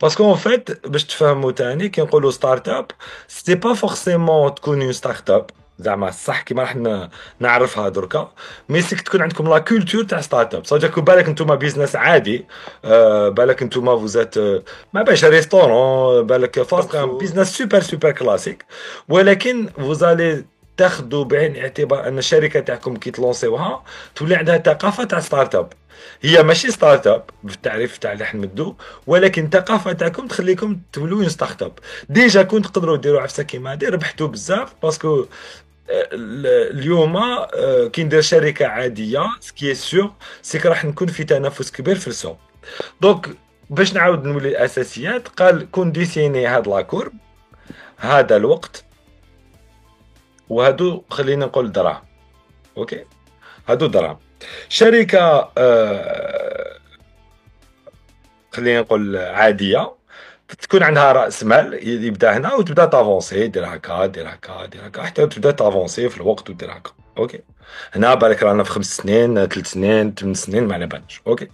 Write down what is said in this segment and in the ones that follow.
Parce qu'en fait, باش تفهموا تاني كي نقولوا ستارت اب سي با فورسيمون تكون اون ستارت اب زعما صح كيما راح نعرفها دركا. مي سيك تكون عندكم لا كولتور تاع ستارت اب صافي بالك انتم بيزنس عادي. بالك انتم فوزات ما باش ريستورون بالك فاست مقصود. بيزنس سوبر سوبر كلاسيك. ولكن فوزالي تاخذوا بعين الاعتبار ان الشركه تاعكم كي تلونسيوها تولي عندها ثقافه تاع ستارت اب. هي ماشي ستارت اب بالتعريف تاع اللي حنمدو، ولكن الثقافه تاعكم تخليكم تولوا ستارت اب. ديجا كنت تقدروا ديروا عفسه كيما هادي ربحتوا بزاف باسكو اليوم كي ندير شركه عاديه سكي سور سيك راح نكون في تنافس كبير في السوق. دونك باش نعاود نولي الاساسيات قال كون ديسيني هاد لاكور هذا الوقت وهادو خلينا نقول دراهم. اوكي هادو دراهم. شركه خلينا نقول عاديه تكون عندها راس مال يبدا هنا وتبدا تافونسي دير هكا دير هكا دير هكا حتى تبدا تافونسي في الوقت ودير هكا. اوكي هنا بالك رانا في 5 سنين 3 سنين 8 سنين ما على بالناش. اوكي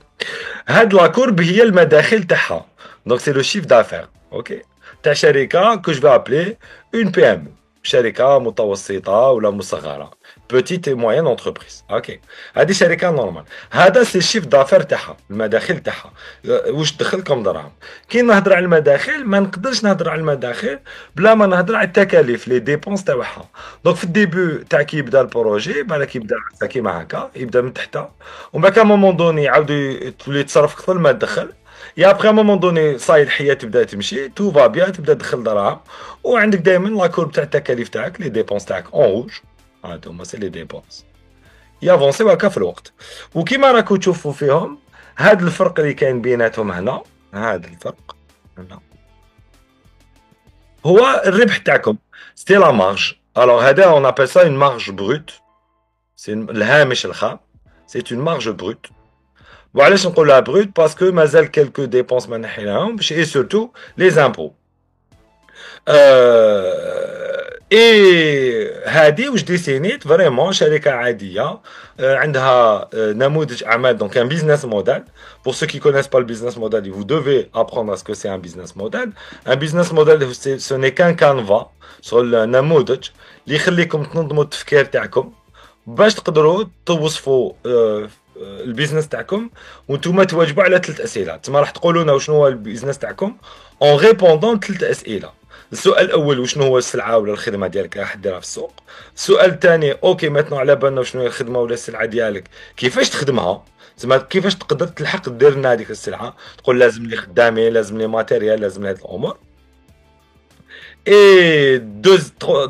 هاد لا كورب هي المداخل تاعها. دونك سي لو شيف دافير. اوكي تاع شركه كو جو ابلي اون بي ام شركه متوسطه ولا مصغره بوتيت اي موين انتربريز. اوكي هذه شركه نورمال. هذا سي الشيف دافير تاعها المداخل تاعها واش تدخل كم دراهم. كي نهضر على المداخل ما نقدرش نهضر على المداخل بلا ما نهضر على التكاليف لي ديبونس تاعها. دونك في الديبي تاع كي يبدا البروجي بالك يبدا كيما هكا يبدا من تحت ومن بعد مومون دوني يعاود تولي تصرف اكثر ما تدخل. يا ابخي مومون دوني صاي الحياه تبدا تمشي تو فا بيان تبدا تدخل دراهم. وعندك دائما لا كورب تاع التكاليف تاعك لي ديبونس تاعك اون روج. هادو هما سي لي ديبونس يافونسيو هكا في الوقت. وكيما راكو تشوفوا فيهم هاد الفرق اللي كاين بيناتهم هنا هاد الفرق هنا هو الربح تاعكم سي لا مارج. الوغ هذا اون ابل سا اون مارج بروت سي الهامش الخام سي اون مارج بروت. وعلاش نقولها بروت باسكو مازال كيلكو ديبونس ما نحيناهمش اي سورتو لي زامبو. اي هادي واش ديسينيت فريمون شركه عاديه عندها نموذج اعمال دونك ان بيزنس موديل. Pour ceux qui connaissent pas le business model, vous devez apprendre à ce que c'est un business model. Un business model, ce n'est qu'un canevas sur النموذج اللي يخليكم تنظموا التفكير تاعكم باش تقدروا توصفوا البيزنس تاعكم وانتم تواجبوا على 3 اسئله. تما راح تقولوا لنا شنو هو البيزنس تاعكم اون ريبوندون 3 اسئله. السؤال الاول وشنو هو السلعه ولا الخدمه ديالك راح ديرها في السوق. السؤال الثاني اوكي ماتنو على بالنا شنو هي الخدمه ولا السلعه ديالك كيفاش تخدمها. زعما كيفاش تقدر تلحق دير لنا هذيك السلعه. تقول لازم لي خدامين لازم لي ماتيريال لازم هاد الامور. اي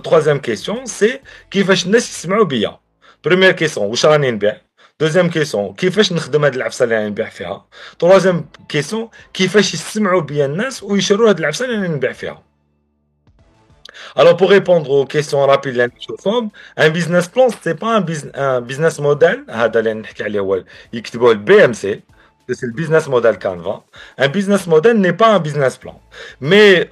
troisième question سي كيفاش الناس يسمعوا بيا. بروميير كيسيون واش راني نبيع. دوزيام كيسيون كيفاش نخدم هاد العفسه اللي راني نبيع فيها. تروازيام كيسيون كيفاش يسمعوا بيا الناس ويشروا هاد العفسه اللي راني نبيع فيها. Alors, pour répondre aux questions rapides, un business plan, c'est pas un business model. هذا اللي نحكي عليه هو يكتبوه البي ام سي. C'est le business model Canva. Un business model n'est pas un business plan. Mais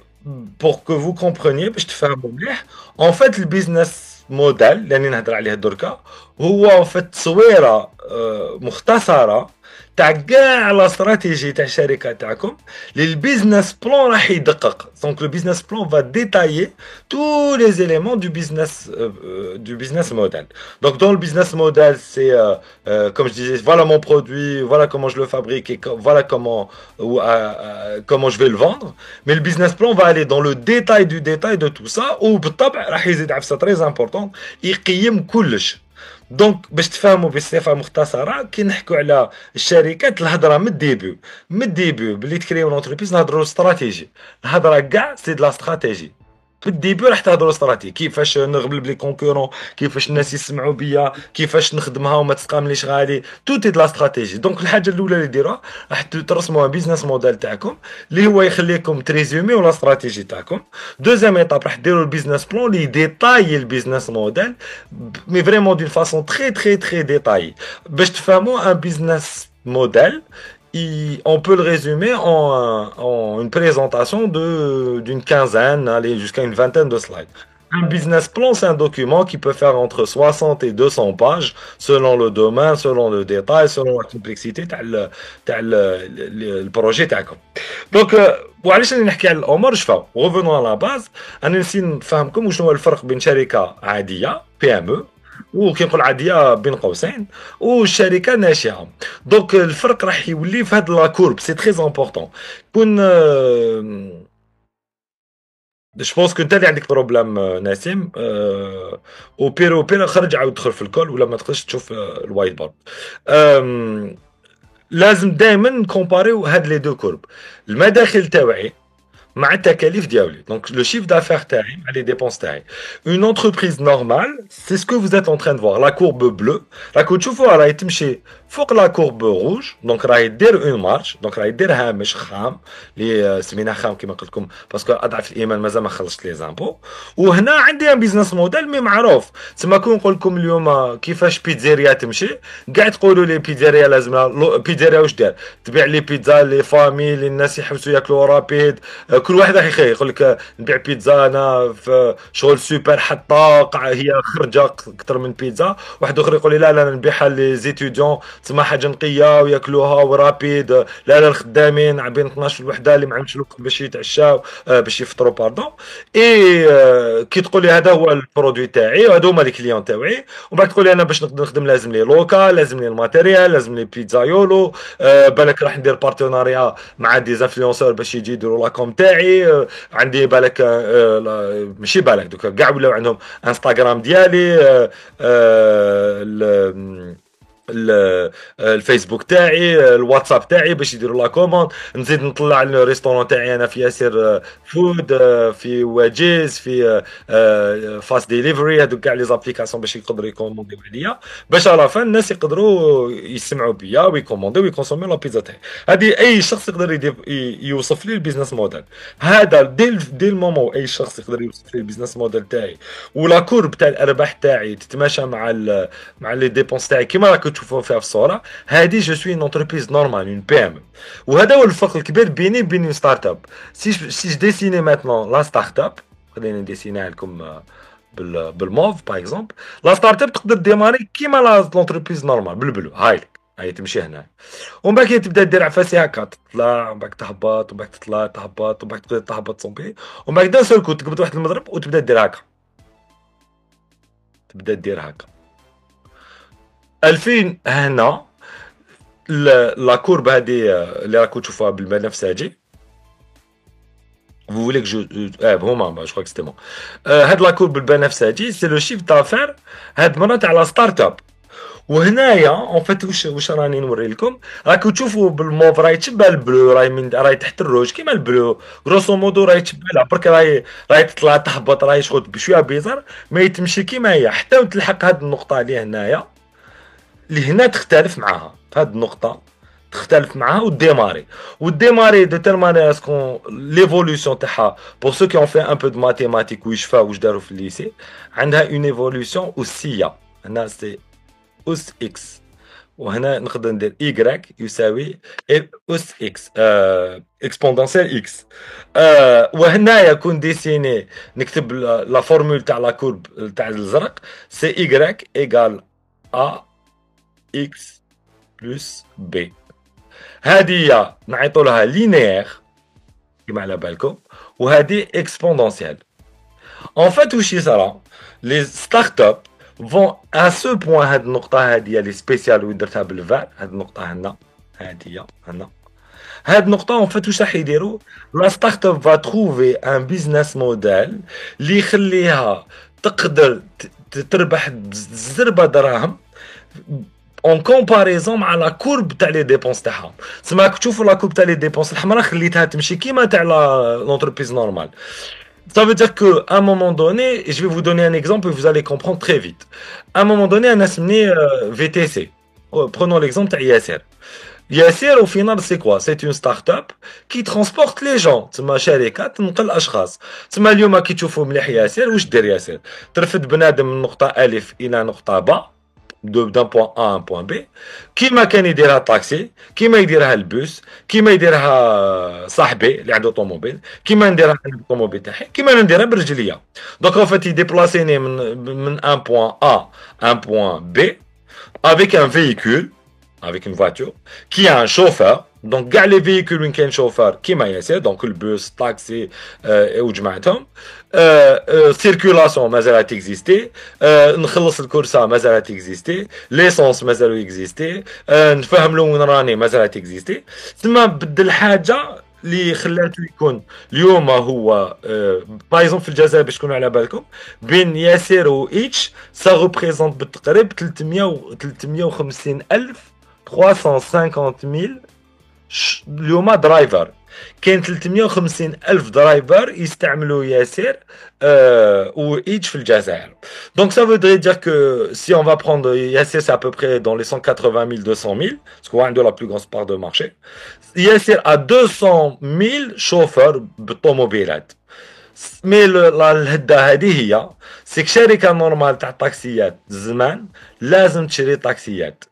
pour que vous compreniez باش تفهموا مليح en fait le business model اللي نهضر عليه دركا هو en fait تصويره مختصره تاع كاع لا استراتيجي تاع الشركه تاعكم للبيزنس بلان راح يدقق. دونك لو بيزنس بلان va détailler tous les éléments du business model. Donc dans le business model c'est comme je disais voilà mon produit voilà comment je le fabrique et voilà comment je vais le vendre. Mais le business plan va aller dans le détail de tout ça وبالطبع راح يزيد عفسه très importante يقيم كلش. دونك باش تفهموا بصفه مختصره كي نحكوا على الشركات الهضره من الديبي باللي تكريو اونتربريز نهضروا استراتيجي. الهضره كاع سي دو لا استراتيجي. في الديبي راح تهضروا استراتيجي كيفاش نغلب لي كونكورون كيفاش الناس يسمعوا بيا كيفاش نخدمها وما تسقامليش غالي توتي دو لا استراتيجي. دونك الحاجه الاولى اللي ديروها راح ترسموا بيزنس موديل تاعكم اللي هو يخليكم تريزومي ولا استراتيجي تاعكم. دوزيام ايتاب راح ديروا البيزنس بلان اللي ديتاي البيزنس موديل مي فريمون دون فاسون تري ديتاي باش تفهموا ان بيزنس موديل. On peut le résumer en une présentation d'une quinzaine, allez, jusqu'à une vingtaine de slides. Un business plan, c'est un document qui peut faire entre 60 et 200 pages selon le domaine, selon le détail, selon la complexité le projet تاعكم. دونك وعلاش راني نحكي على الامور شفا revenons à la base. انا نسيت نفهمكم وشنو هو الفرق بين شركه عاديه بي ام او وكي نقول عاديه بين قوسين والشركه ناشئه. دونك الفرق راح يولي في هاد لا كورب سي تري امبورطون. كون جو بونس كو انت اللي عندك بروبليم نسيم وبيرو خرج عاود دخل في الكول ولا ما تقدرش تشوف الوايت بورد. لازم دائما نكومباريو هاد لي دو كورب المداخل تاوعي مع التكاليف ديالي. دونك لو شيف d'affaires تاعي مع لي ديبونس تاعي. Une entreprise normale, c'est ce que vous êtes en train de voir, la courbe bleue. راكو تشوفوها راهي تمشي فوق لا كورب روج. دونك راهي دير اون مارش، دونك راهي دير هامش خام اللي سميناه خام كما قلت لكم باسكو اضعف الايمان مازال ما خلصت لي زامبو. وهنا عندي ان بيزنس موديل مي معروف. تما كون نقول لكم اليوم كيفاش بيتزاريا تمشي، كاع تقولوا لي بيتزاريا لازم بيتزاريا واش دير؟ تبيع لي بيتزا لي فامي للناس يحبسوا ياكلوا رابيد. كل واحد راح يقول لك نبيع بيتزا انا في شغل سوبر حتى هي خرجه اكثر من بيتزا. واحد اخر يقول لي لا لا نبيعها لي زيتيديون تسمى حاجه نقيه وياكلوها ورابيد. لا لا الخدامين عبين 12 الوحده اللي ما عندهمش الوقت باش يتعشاو باش يفطروا باردون. اي كي تقول لي هذا هو البرودوي تاعي وهذا هما لي كليون تاعي، ومن بعد تقول لي انا باش نقدر نخدم لازم لي لوكال، لازم لي الماتيريال، لازم لي بيتزايولو. بالك راح ندير بارتناريا مع دي انفلونسور باش يجي يديروا لاكوم تاعي. عندي بالك ماشي بالك دوكا كاع ولاو عندهم انستغرام ديالي الفيسبوك تاعي الواتساب تاعي باش يديروا لا كوموند. نزيد نطلع الريستورون تاعي انا في ياسر فود في واجيز في فاست ديليفري. هذوك كاع لي زابليكاسيون باش يقدروا يكومونديو عليا باش على فان الناس يقدروا يسمعوا بيا ويكومونديو ويكونسوميو لا بيتزا تاعي. هذه اي شخص يقدر يوصف لي البيزنس موديل هذا دي المومون. اي شخص يقدر يوصف لي البيزنس موديل تاعي ولا كورب تاع الارباح تاعي تتماشى مع لي ديبونس تاعي كيما راك تشوفوا فيها في الصوره. هذه جو سوي اون انتربريز نورمال اون بي ام. وهذا هو الفرق الكبير بيني وبين اون ستارت اب. سي جو ديسيني ماتنون لا ستارت اب، خلينا نديسينيها لكم بالموف باغ اكزومبل. لا ستارت اب تقدر ديماري كيما لونتربريز نورمال بالبلو هاي لك هاي تمشي هنا. ومن بعد كي تبدا دير عفاسي هكا تطلع ومن بعد تهبط ومن بعد تطلع تهبط ومن بعد تقدر تهبط صومبي ومن بعد دان سول كو تقبض واحد المضرب وتبدا دير هكا. تبدا دير هكا 2000 هنا. لا كورب هذه اللي راكم تشوفوها بالبنفسجي. Vous voulez que هما جو كروك سيتي بون. هاد لا كورب بالبنفسجي سي لو شيف دافير هاد المره تاع لا ستارت اب. وهنايا اون فيت واش راني نوري لكم راكم تشوفوا بالموف راهي تشبه البلو راهي تحت الروج كيما البلو غروسو مودو راهي تشبه لها برك راهي تطلع تهبط راهي شغل بشويه بيزار ما تمشي كيما هي حتى تلحق هاد النقطه اللي هنايا اللي هنا تختلف معاها. في هاد النقطه تختلف معاها والديماري دو تيل مانيير اسكون ليفولوسيون تاعها بور سو كي اون في ان بو دو ماتيماتيك ويشفاو واش داروا في الليسي عندها اون ايفولوسيون اسيه. هنا سي اس اكس وهنا نقدر ندير ايكغيك يساوي اس اكس اكسبوندونسيال اكس. وهنايا كون ديسيني نكتب لا فورمول تاع لا كورب تاع الزرق سي ايكغيك ايغال ا اكس بلس بي. هذه نعيطوا لها لينيير كما على بالكم وهذه اكسبوندونسيال. ان فات واش يصرا لي ستارت اب فون ا سو بوين. هاد النقطه هذه اللي سبيسيال ودرتها بالفار. هاد النقطه هنا هذه هنا هاد النقطه ان فات واش راح يديروا لا ستارت اب فا تروفي ان بيزنس موديل اللي يخليها تقدر تربح بزربه دراهم اون كومباريزون مع لا كورب تاع لي ديبونس تاعها. تسمى راك تشوفوا لا كورب تاع لي ديبونس الحمراء خليتها تمشي كيما تاع لونتربريز نورمال. Ça veut dire qu'à un moment donné, et je vais vous donner un exemple et vous allez comprendre très vite. À un moment donné, un assemblé VTC. Prenons l'exemple de Yasser. Yasser, au final, c'est quoi? C'est une start-up qui transporte les gens. تسمى شركات تنقل الأشخاص. تسمى اليوم كي تشوفوا مليح ياسر واش دير ياسر؟ ترفد بنادم من نقطة ألف إلى نقطة باء d'un point A à un point B. كيما كان يديرها الطاكسي، كيما يديرها البوس، كيما يديرها صاحبي اللي عنده طوموبيل، كيما نديرها انا بالطوموبيل تاعي، كيما أنا نديرها برجليا. دونك en fait يديبلاسيني من un point A à un point B avec un véhicule, avec une voiture, qui a un chauffeur. Donc, كاع les véhicules وين كاين شوفار كيما ياسر، دونك البوس طاكسي وجماعتهم. سيركولاسيون مازالها تيكزيستي، نخلص الكورسه مازالها تيكزيستي، ليسونس مازالو يكزيستي، نفهم له وين راني مازالها تيكزيستي. تما بدل حاجه اللي خلاته يكون اليوم هو بايزون في الجزائر باش تكونوا على بالكم، بين ياسر و اتش سا ريبريزونت بالتقريب 350 الف 350 ميل اليوم درايفر. كاين 350 الف درايفر يستعملوا ياسر ou each في الجزائر. Donc ça veut dire que si on va prendre Yasser, c'est à peu près dans les 180 000, 200 000, parce qu'on a la plus grosse part de marché. Yasser a 200 000 chauffeurs بالطوموبيلات. مي الهده هذه هي سيك شركه نورمال تاع الطاكسيات زمان لازم تشري طاكسيات.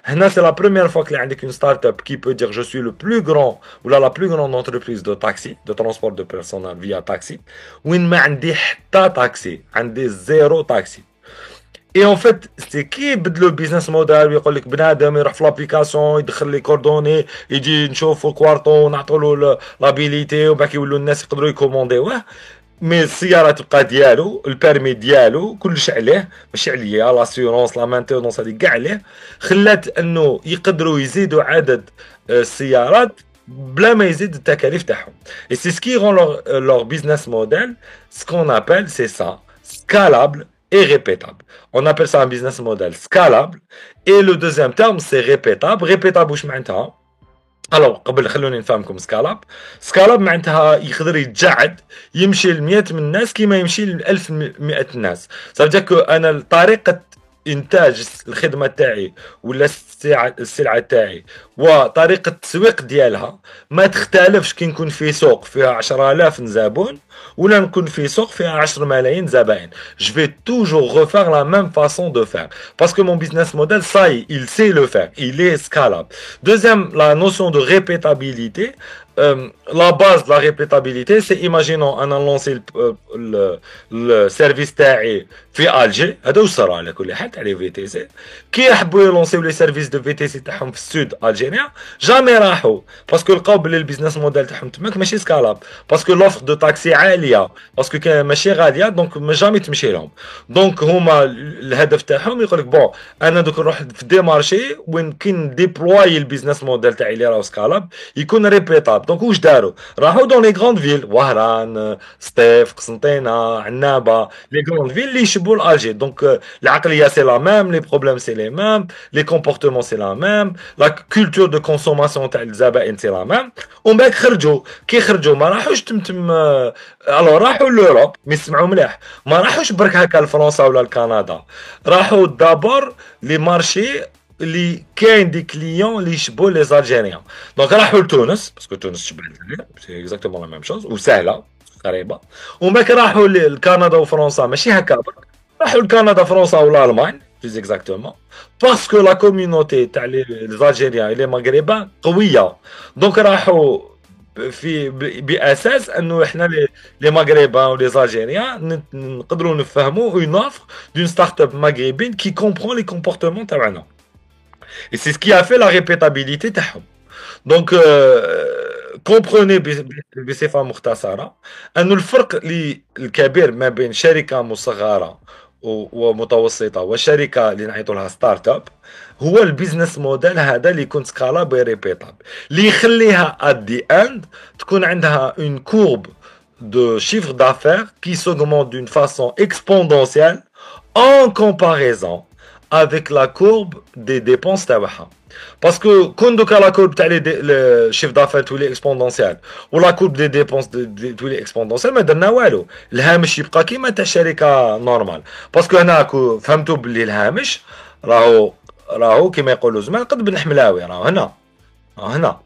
هنا c'est la première fois qu'il y a une start-up qui peut dire je suis le plus grand ou la plus grande entreprise de taxi, de transport de personnel via taxi, وين ما عندي حتى taxi, عندي zéro taxi. Et en fait, c'est qui بدلو البيزنس موديل ويقول لك بنادم يروح في لابليكاسيون يدخل لي كوردوني يجي نشوفوا كوارطون نعطوا له لابيليتي ومن بعد يولوا الناس يقدروا يكومونديوه. مي السياره تبقى ديالو، البيرمي ديالو، كلش عليه، ماشي عليا لاسيورونس لا مانتونونس هذيك كاع عليه. خلات انه يقدروا يزيدوا عدد السيارات بلا ما يزيد التكاليف تاعهم. اي سي سكي رون لور بيزنس موديل سكون ابل سي سا scalable et répétable. On appelle ça un business model scalable. Et le deuxième terme, c'est répétable. Répétable, واش معناتها؟ الو قبل خلوني نفهمكم سكالاب. سكالاب معناتها يقدر يتجعد يمشي ل 100 من الناس كيما يمشي ل 1100 ناس. صافي كو انا طريقه انتاج الخدمه تاعي ولا السلعه تاعي وطريقه التسويق ديالها ما تختلفش كي نكون في سوق فيها 10000 زبون ولا نكون في سوق فيها 10 ملايين زبائن. Je vais toujours refaire la même façon de faire parce que mon business model ça y est, il sait le faire, il est scalable. Deuxième, la notion de répétabilité. La base de la répétabilité, c'est imaginons on a lancé le service تاعي في الجي، هذا واش صرا على كل حال تاع لي في تي سي. كي يحبوا يلونسيو لي سيرفيس دو في تي سي تاعهم في السود الجيريا جامي راحوا باسكو لقاو بلي البيزنس موديل تاعهم تماك ماشي سكالاب، باسكو لوفر دو تاكسي عاليه، باسكو كان ماشي غاليه، دونك ما جامي تمشي لهم. دونك هما الهدف تاعهم يقول لك بون انا دوك نروح في دي مارشي وين كي نديبلواي البيزنس موديل تاعي اللي راهو سكالاب يكون ريبيتاب. دونك واش داروا؟ راحوا دون لي غروند فيل، وهران، سطيف، قسنطينه، عنابه، لي غروند فيل اللي يشبهوا لالجي. دونك العقليه سي لا ميم، لي بروبليم سي لي ميم، لي كومبورتمون سي لا ميم، لا كولتور دو كونسوماسيون تاع الزبائن سي لا ميم. ومن بعد خرجوا، كي خرجوا ما راحوش تم الو راحوا لوروب، مي سمعوا مليح، ما راحوش برك هكا لفرنسا ولا لكندا، راحوا دابور لي مارشي اللي كاين دي كليون اللي يشبهوا لي زالجيريان. دونك راحوا لتونس باسكو تونس تشبه الجزائر سي اكزاكتومون لا ميم شوز وسهله قريبه. ومن بعد راحوا لكندا وفرنسا ماشي هكا برك، راحوا لكندا فرنسا ولا المان بليز اكزاكتومون باسكو لا كوميونيتي تاع لي زالجيريان لي مغربان قويه. دونك راحوا في باساس انه احنا لي مغربان ولي زالجيريان نقدروا نفهموا اون اوفر دون ستارت اب مغربين كي كومبرون لي كومبورتمون تاعنا. Et c'est ce qui a fait la répétabilité تاعهم. Donc comprenez بصفة مختصرة أن الفرق الكبير ما بين شركة مصغرة ومتوسطة وشركة اللي نعيطوا لها ستارت اب هو البيزنس موديل هذا اللي يكون سكالابل ريبيتابل اللي يخليها at the end تكون عندها une courbe de chiffre d'affaires qui s'augmente d'une façon exponentielle en comparaison avec la courbe des dépenses تاعها. باسكو كون دوكا لا كورب تاع لي شيف دافير تولي اكسبوندونسيال ولا كورب دي ديبونس تولي اكسبوندونسيال ما درنا والو، الهامش يبقى كيما تاع شركه نورمال. باسكو هنا فهمتوا باللي الهامش راهو كيما يقولوا زمان قد بن حملاوي راهو هنا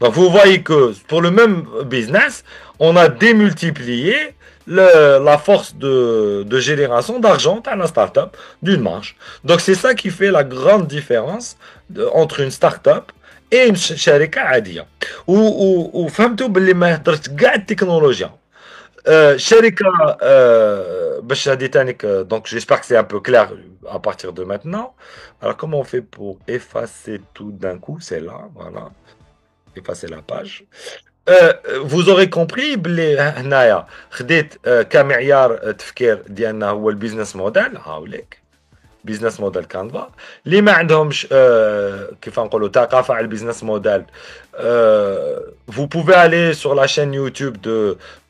Donc vous voyez que pour le même business, on a démultiplié la force de génération d'argent à la startup d'une marge. Donc c'est ça qui fait la grande différence entre une startup et une شركة عادية. وفهمتوا باللي ما هدرت كاع التكنولوجيا. شركة باش هادي تانيك donc j'espère que c'est un peu clair à partir de maintenant. Alors comment on fait pour effacer tout d'un coup? C'est là, voilà. Effacer la page. vous aurez compris بلي هنايا خديت كمعيار تفكير ديالنا هو البيزنس موديل هاوليك بيزنس موديل كانفا اللي ما عندهمش كيف نقولوا ثقافه على البيزنس موديل. vous pouvez aller sur la chaîne YouTube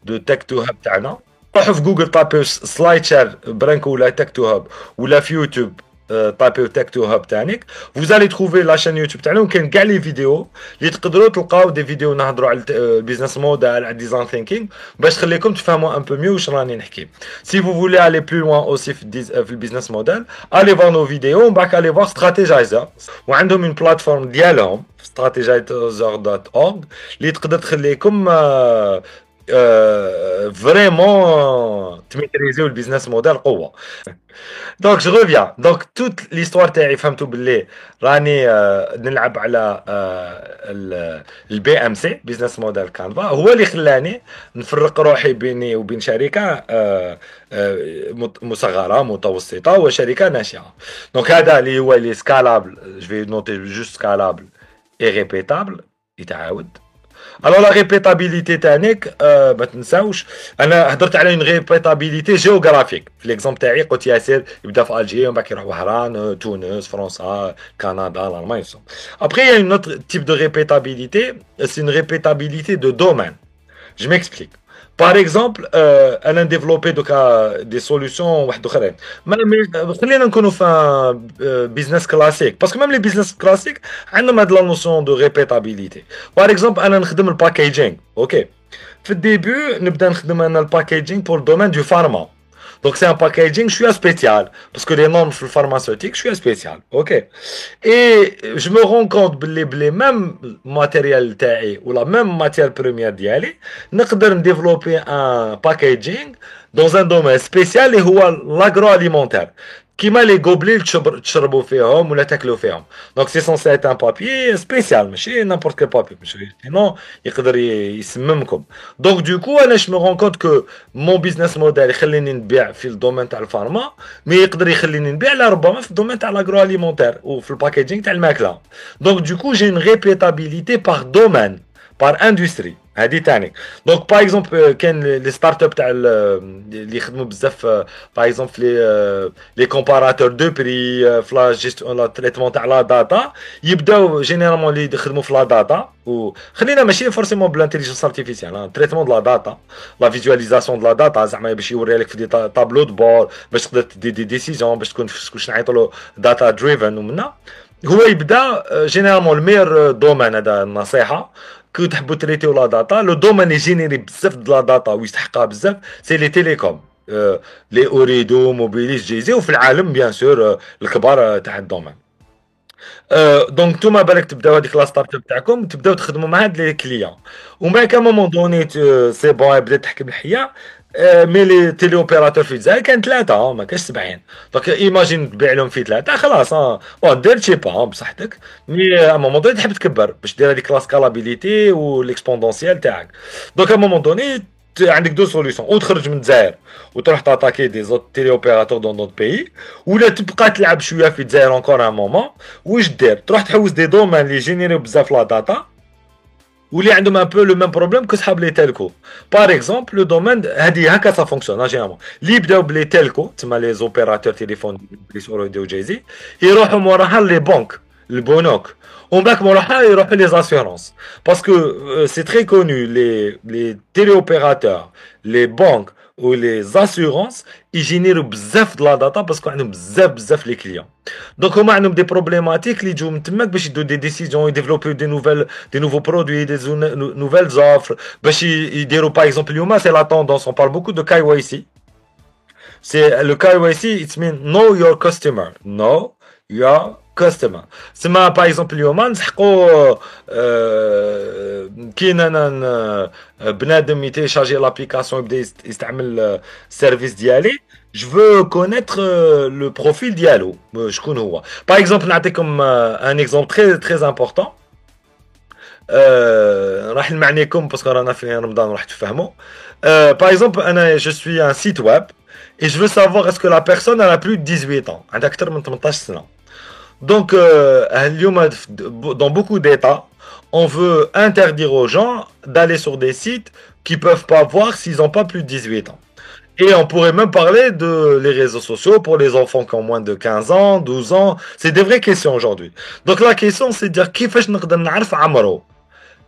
de Tech to Hub تاعنا. روحوا في جوجل طابيو سلايد شير برانكو ولا Tech to Hub ولا في يوتيوب طابيو تك تو هاب تانيك. vous allez trouver la chaîne يوتيوب تاعنا وكاين كاع لي فيديو اللي تقدروا تلقاو دي فيديو نهضروا على البيزنس موديل على الديزاين ثينكينغ باش تخليكم تفهموا ان بو ميو واش راني نحكي. سي vous voulez aller plus loin aussi في البيزنس موديل allez voir nos vidéos ومن بعد allez voir Strategizer وعندهم اون بلاتفورم ديالهم strategizer.org اللي تقدر تخليكم فريمون تميتريزيو البيزنس موديل قوه. دونك جو ريفيان دونك توت ليستوار تاعي فهمتوا باللي راني نلعب على البي ام سي بيزنس موديل كانفا هو اللي خلاني نفرق روحي بيني وبين شركه مصغره متوسطه وشركه ناشئه. دونك هذا اللي هو اللي سكالابل جو في نوتي جوست سكالابل اي ريبيتابل يتعاود. الوغ لا ريبيتابيليتي تاعك ما تنساوش انا هضرت على اون ريبيتابيليتي جيوغرافيك في ليكزومبل تاعي قلت ياسر يبدا في الجيري ومن بعد يروح وهران تونس فرنسا كندا الالمان. ابخي يا اون اوتر تيب دو ريبيتابيليتي سي اون ريبيتابيليتي دو دومين. جو ميكسبليك. Par exemple, انا نديفلوبي دوكا دي سوليوشن واحد اخرين. خلينا نكونوا في بيزنس كلاسيك باسكو ميم لي بيزنس كلاسيك عندهم هاد لا نوسيون دو ريبيتابيليتي. باغ اكزومبل انا نخدم الباكيجينغ اوكي. في الديبي نبدا نخدم انا الباكيجينغ بور دومين دو فارما. Donc c'est un packaging شويه spécial parce que les normes في الفارماسيوتيك شويه spécial اوكي. Et je me rends compte بلي même matériel تاعي ولا même matière première ديالي نقدر نديفلوبي ان باكيجينغ dans un domaine spécial اللي هو l'agroalimentaire كيما لي غوبلي تشربوا فيهم ولا تاكلوا فيهم. دونك سي سونسي ايت ان بابي سبيسيال ماشي نامبورت كيل بابي ماشي سينو يقدر يسممكم. دونك دوكو انا جو مي رون كونت كو مون بيزنس موديل يخليني نبيع في الدومين تاع الفارما مي يقدر يخليني نبيع لا ربما في الدومين تاع لاغرو اليمونتير وفي الباكيجينغ تاع الماكله. دونك دوكو جي اون ريبيتابيليتي باغ دومين باغ اندستري هذه تاني. دونك باغ اكزومبل كاين لي ستارت اب تاع اللي يخدموا بزاف باغ اكزومبل لي كومباراتور دو بري في لا جيستيون لا تريتمون تاع لا داتا يبداو جينيرالمون اللي يخدموا في لا داتا وخلينا ماشي فورسيمون بالانتيليجنس ارتيفيسيال تريتمون دو لا داتا لا فيزواليزاسيون دو لا داتا زعما باش يوري لك في دي طابلو دو بور باش تقدر تدي دي ديسيزيون باش تكون واش نعيطوا له داتا دريفن. ومنها هو يبدا جينيرالمون المير دومين هذا النصيحه كو تحبوا تريتيو لا داتا لو دومين اللي جينيري بزاف د لا داتا ويستحقها بزاف سي لي تيليكوم لي اوريدو موبيليس جيزي وفي العالم بيان سور الكبار تاع الدومين. دونك نتوما بالك تبداو هذيك لا ستارت اب تاعكم تبداو تخدموا مع هاد لي كليون ومن بعد مومون دوني سي بون بدات تحكم الحياه. مي لي تيلي اوبيراتور في الجزائر كان ثلاثه ما كاش 70. دونك ايماجين تبيع لهم في ثلاثه خلاص بون دير شي با بصحتك مي ا مومون دوني تحب تكبر باش دير هذيك لا سكالابيليتي والاكسبوندونسيال تاعك. دونك ا مومون دوني عندك دو سوليوشن او تخرج من الجزائر وتروح تاتاكي دي زوت تيلي اوبيراتور دون دوت بيي ولا تبقى تلعب شويه في الجزائر اونكور ان مومون. واش دير تروح تحوس دي دومان اللي جينيريو بزاف لا داتا واللي عندهم ان بو لو ميم بروبليم كو صحاب لي تيلكو. باغ اكزومبل لو دومين هادي هكا سا فونكسيون جينيرالمون اللي يبداو بلي تيلكو تما لي زوبيراتور تيليفون بليس اوريدي وجيزي يروحوا موراها لي بنك البنوك ومن بعد موراها يروحوا لي زاسيورونس باسكو سي تري كونو لي تيلي اوبيراتور لي بنك و لي زاسيورونس يجينيرو بزاف د لا داتا باسكو عندهم بزاف لي كليون. دونك هما عندهم دي بروبليماتيك اللي يجوا من تماك باش يدو دي ديسيزيون يديفلوبيو دي نوفو برودوي دي نوفيل زوفر باش يديروا باغ اكزومبل اليوم سي لا توندونس اون بارل بوكو دو كاي واي سي. سي لو كاي واي سي ات مين نو يور كاستمر نو يور كاستمر. تسمى باغ اكزومبل اليوم نسحقوا كاين انا بنادم يتيشارجي لابليكاسيون يبدا يستعمل السيرفيس ديالي. جو فو كونيتر لو بروفيل ديالو شكون هو. باغ اكزومبل نعطيكم ان اكزومبل تري تري امبورطون. راح نمعنيكم باسكو رانا في رمضان راح تفهموا. باغ اكزومبل انا جو سوي ان سيت ويب et je veux savoir est-ce que la personne elle a plus de 18 ans عندها اكثر من 18 سنه. Donc اليوم dans beaucoup d'états on veut interdire aux gens d'aller sur des sites qui peuvent pas voir s'ils n'ont pas plus de 18 ans. Et on pourrait même parler de les réseaux sociaux pour les enfants qui ont moins de 15 ans, 12 ans. C'est des vraies questions aujourd'hui. Donc la question c'est de dire كيفاش نقدر نعرف عمره.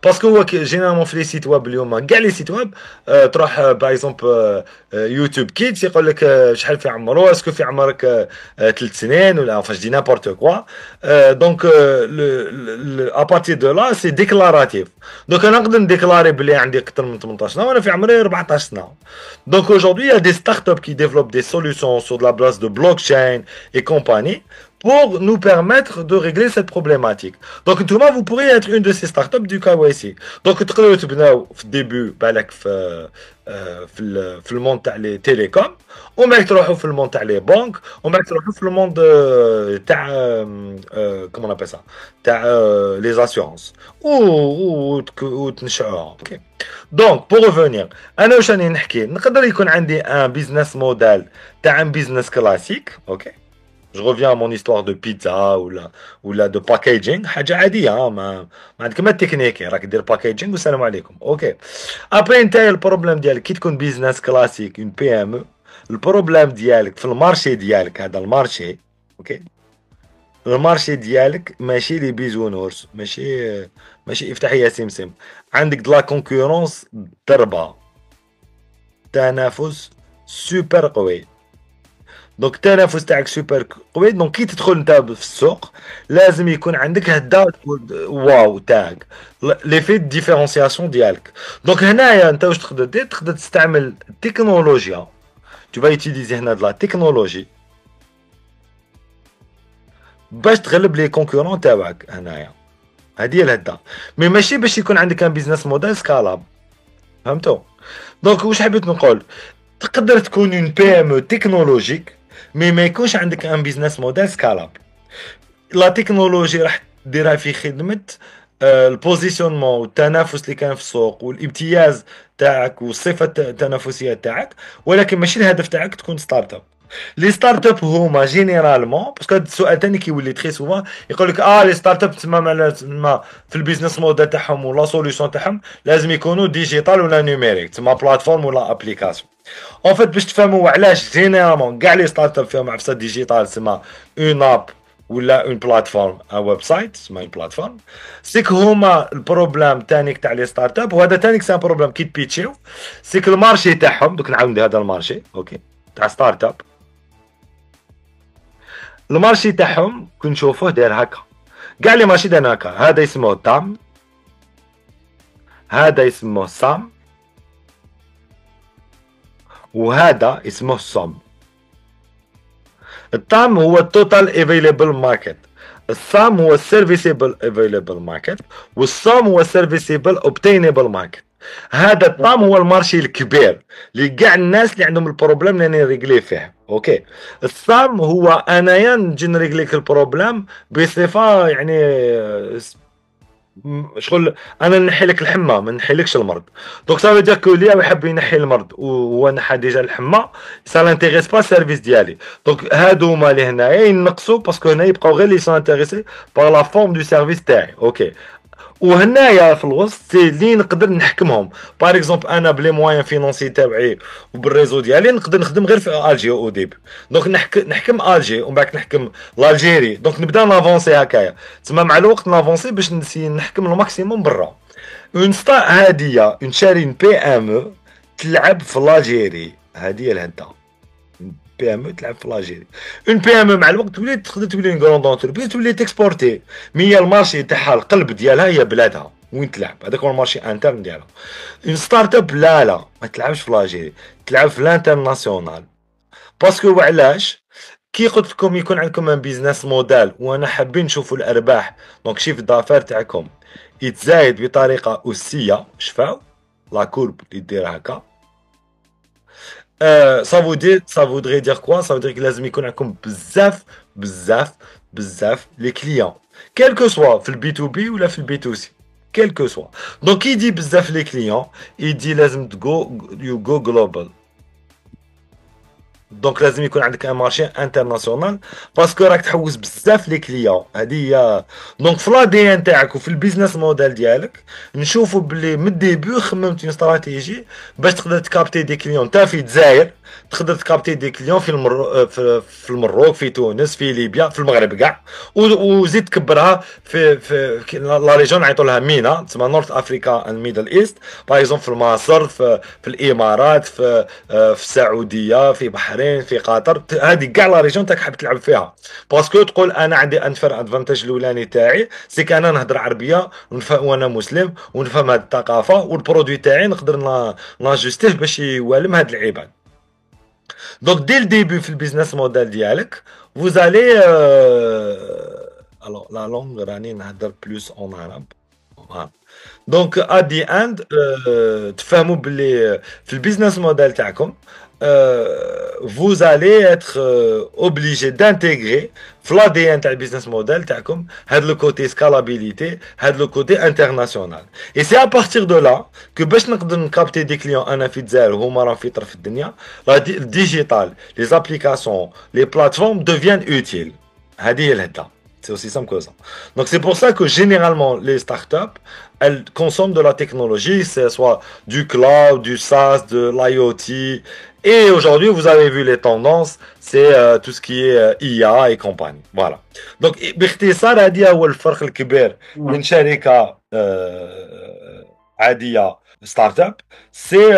باسكو هو جينيرالمون في لي سيت ويب اليوم كاع لي سيت ويب تروح باغ اكزومبل يوتيوب كيدز يقول لك شحال في عمره، اسكو في عمرك 3 سنين ولا فاش دي نابورت كوا. دونك ابارتي دو لا سي ديكلاراتيف. دونك انا نقدر نديكلاري بلي عندي اكثر من 18 سنه وانا في عمري 14 سنه. دونك aujourd'hui il y a des startups qui développent des solutions sur de la base de blockchain et compagnie pour nous permettre de régler cette problématique. Donc, vous pourriez être une de ces startups du KYC. Donc, au début, في الموند تاع لي تيليكوم، ومن بعد تروحوا في الموند تاع لي بنك، ومن بعد تروحوا في الموند تاع كومون ابل سا تاع لي زاسيونس وتنشعوها. اوكي. دونك بور ريفونير، انا واش راني نحكي، نقدر يكون عندي ان بيزنس موديل تاع ان بيزنس كلاسيك. اوكي. Je reviens à mon histoire de pizza ou là de packaging. حاجة عادية، ما عندك ما تكنيكي، راك دير باكيجينغ والسلام عليكم. اوكي. ابري انت البروبليم ديالك كي تكون بيزنس كلاسيك اون بي ام او، البروبليم ديالك في المارشي ديالك، هذا المارشي. اوكي. المارشي ديالك ماشي لي بيزونورس، ماشي افتح يا سمسم. عندك دلا كونكورونس ضربة، تنافس سوبر قوي. دونك التنافس تاعك سوبر قوي. دونك كي تدخل انت في السوق لازم يكون عندك هدا واو تاعك لي في ديفيرونسياسيون ديالك. دونك هنايا انت واش تقدر دير، تقدر تستعمل التكنولوجيا. تو با يوتيليزي هنا دلا تكنولوجي باش تغلب لي كونكورون تاعك هنايا. هذه هي الهدة، مي ماشي باش يكون عندك ان بيزنس موديل سكالاب. فهمتوا؟ دونك واش حبيت نقول، تقدر تكون اون بي ام او تكنولوجيك مي ما يكونش عندك ان بيزنس موديل سكالاب. لا تكنولوجي راح ديرها في خدمه البوزيشنمون والتنافس اللي كان في السوق والامتياز تاعك والصفه التنافسيه تاعك، ولكن ماشي الهدف تاعك تكون ستارت اب. لي ستارت اب هما جينيرالمون، باسكو هذا السؤال ثاني كيولي تري سوفون يقول لك لي ستارت اب تسمى في البيزنس موديل تاعهم ولا سوليوشن تاعهم لازم يكونوا ديجيتال ولا نيميريك، تسمى بلاتفورم ولا ابليكاسيون. اون فيت باش تفهموا علاش جينيرالمون كاع لي ستارت اب فيهم عفسه ديجيتال تسمى اون اب ولا اون بلاتفورم او ويب سايت تسمى اون بلاتفورم، سيك هما البروبليم تانيك تاع لي ستارت اب، وهذا تانيك سان بروبليم كي تبيتشيو، سيك المارشي تاعهم. دوك نعاود هذا المارشي اوكي تاع ستارت اب، المارشي تاعهم كي نشوفوه داير هكا، كاع لي مارشي داير هكا. هذا يسموه تام، هذا يسموه سام، وهذا اسمه صم. التام هو التوتال افيلابل ماركت، السام هو السيرفيسيبل افيلابل ماركت، والصم هو السيرفيسيبل اوبتينبل ماركت. هذا الطام هو المارشي الكبير اللي كاع الناس اللي عندهم البروبليم اللي نريغلي فيه. اوكي. الصام هو انايا نجي نريغليك البروبليم بصفه يعني شغل انا نحي لك الحمى ما نحيلكش المرض. دونك سافو دير كو اللي يحب ينحي المرض وهو نحى ديجا الحمى سا لانتيغيس با السيرفيس ديالي. دونك هادو هما اللي هنايا ينقصوا باسكو هنا يبقاو غير لي سون انتيغيسي باغ لا فورم دو سيرفيس تاعي. اوكي. وهنايا في الوسط سي اللي نقدر نحكمهم. باغ اكزومبل انا بلي موان فينونسي تاعي وبالريزو ديالي نقدر نخدم غير في الجي او ديب. دونك نحكم الجي ومن بعد نحكم الجيري. دونك نبدا نافونسي هكايا تسمى مع الوقت نافونسي باش نحكم الماكسيموم برا. اون ستا هاديه اون شاري بي ام او تلعب في الجيري، هاديه الهده بي ام او تلعب في لاجيري. اون بي ام او مع الوقت تولي تقدر تولي اون كروند اونتربريز تولي تكسبورتي، مي هي المارشي تاعها القلب ديالها هي بلادها وين تلعب، هذاك هو المارشي انترن ديالها. اون ستارت اب لا ما تلعبش في لاجيري، تلعب في الانترناسيونال. باسكو علاش كي قلت لكم يكون عندكم ان بيزنس موديل وانا حابين نشوفوا الارباح، دونك شيف دافير تاعكم يتزايد بطريقه اسيه، شفاو لا كورب اللي دير هكا. ça voudrait dire quoi? Ça voudrait que لازم يكون عندكم بزاف les clients, quel que soit في البي تو بي ولا في البي تو سي, quel que soit. Donc il dit بزاف les clients, il dit لازم you go global. دونك لازم يكون عندك ان مارشي انترناسيونال باسكو راك تحوس بزاف لي كليون. هذه هي دونك في لا دي ان تاعك وفي البيزنس موديل ديالك نشوفوا بلي من الديبي خممت اون استراتيجي باش تقدر تكابتي دي كليون تا في الجزائر، تقدر تكابتي دي كليون في المروك، في تونس، في ليبيا، في المغرب كاع، وزيد تكبرها في لا ريجون نعيطوا لها مينا تسمى نورث افريكا اند ميدل ايست. باغ اكزومبل في مصر، في الامارات، في السعوديه، في بحرين، في قطر. هذه كاع لا ريجون تاعك حاب تلعب فيها باسكو تقول انا عندي انفر ادفانتاج الاولاني تاعي سيك انا نهضر عربيه وانا مسلم ونفهم هذه الثقافه، والبرودوي تاعي نقدر ناجستيه باش يوالم هاد العباد. دونك دي الديبي في البيزنس موديل ديالك فوزالي الو لا لونغ راني نهضر بلوس اون عرب. دونك ات دي اند تفهموا باللي في البيزنس موديل تاعكم vous allez être obligé d'intégrer في لا دي ان تاع البيزنس موديل تاعكم هاد لو كوتي سكالابيليتي، هاد لو كوتي انترناسيونال. اي سي ا بارتير دو لا كو باش نقدر نكابتي دي كليون انا في الجزائر وهما راهم في طرف الدنيا، لا الديجيتال، لي زابليكاسيون، لي بلاتفورم دوفيان اوتيل. هذه هي الهدة. C'est aussi simple que ça. Donc c'est pour ça que généralement les startups, elles consomment de la technologie, c'est soit du cloud, du SaaS, de l'IoT. Et aujourd'hui, vous avez vu les tendances, c'est tout ce qui est IA et compagnie. Voilà. Donc باختصار هذه هو الفرق الكبير بين شركة عادية ستارت اب. سي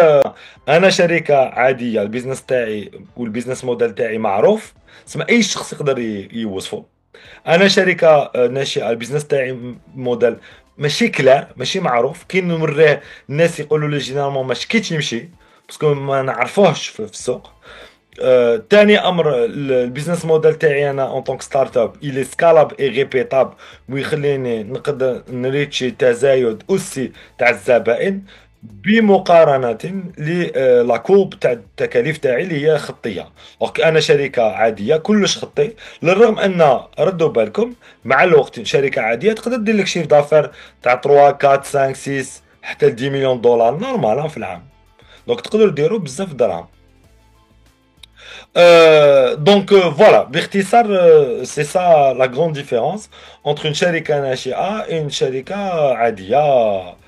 انا شركة عادية البيزنس تاعي والبيزنس موديل تاعي معروف، تسمى اي شخص يقدر يوصفه. انا شركه ناشئه البيزنس تاعي موديل ماشي كلار، ماشي معروف، كاين نوريه الناس يقولوا لي جينيرالمون ماش كيتش يمشي باسكو ما نعرفوهش في السوق. تاني امر البيزنس موديل تاعي انا اون طونك ستارت اب الي سكالاب اي ريبيتاب ويخليني نقدر نريتشي تزايد اسي تاع الزبائن بمقارنة لا كورب تاع التكاليف تاعي اللي هي خطية. دونك انا شركة عادية كلش خطي، للرغم ان ردوا بالكم مع الوقت شركة عادية تقدر دير لك شيف دافير تاع 3 4 5 6 حتى ل 10 مليون دولار نورمال في العام. دونك تقدروا ديروا بزاف دراهم. Voilà, باختصار c'est ça la grande différence entre une شركة ناشئة et une شركة عادية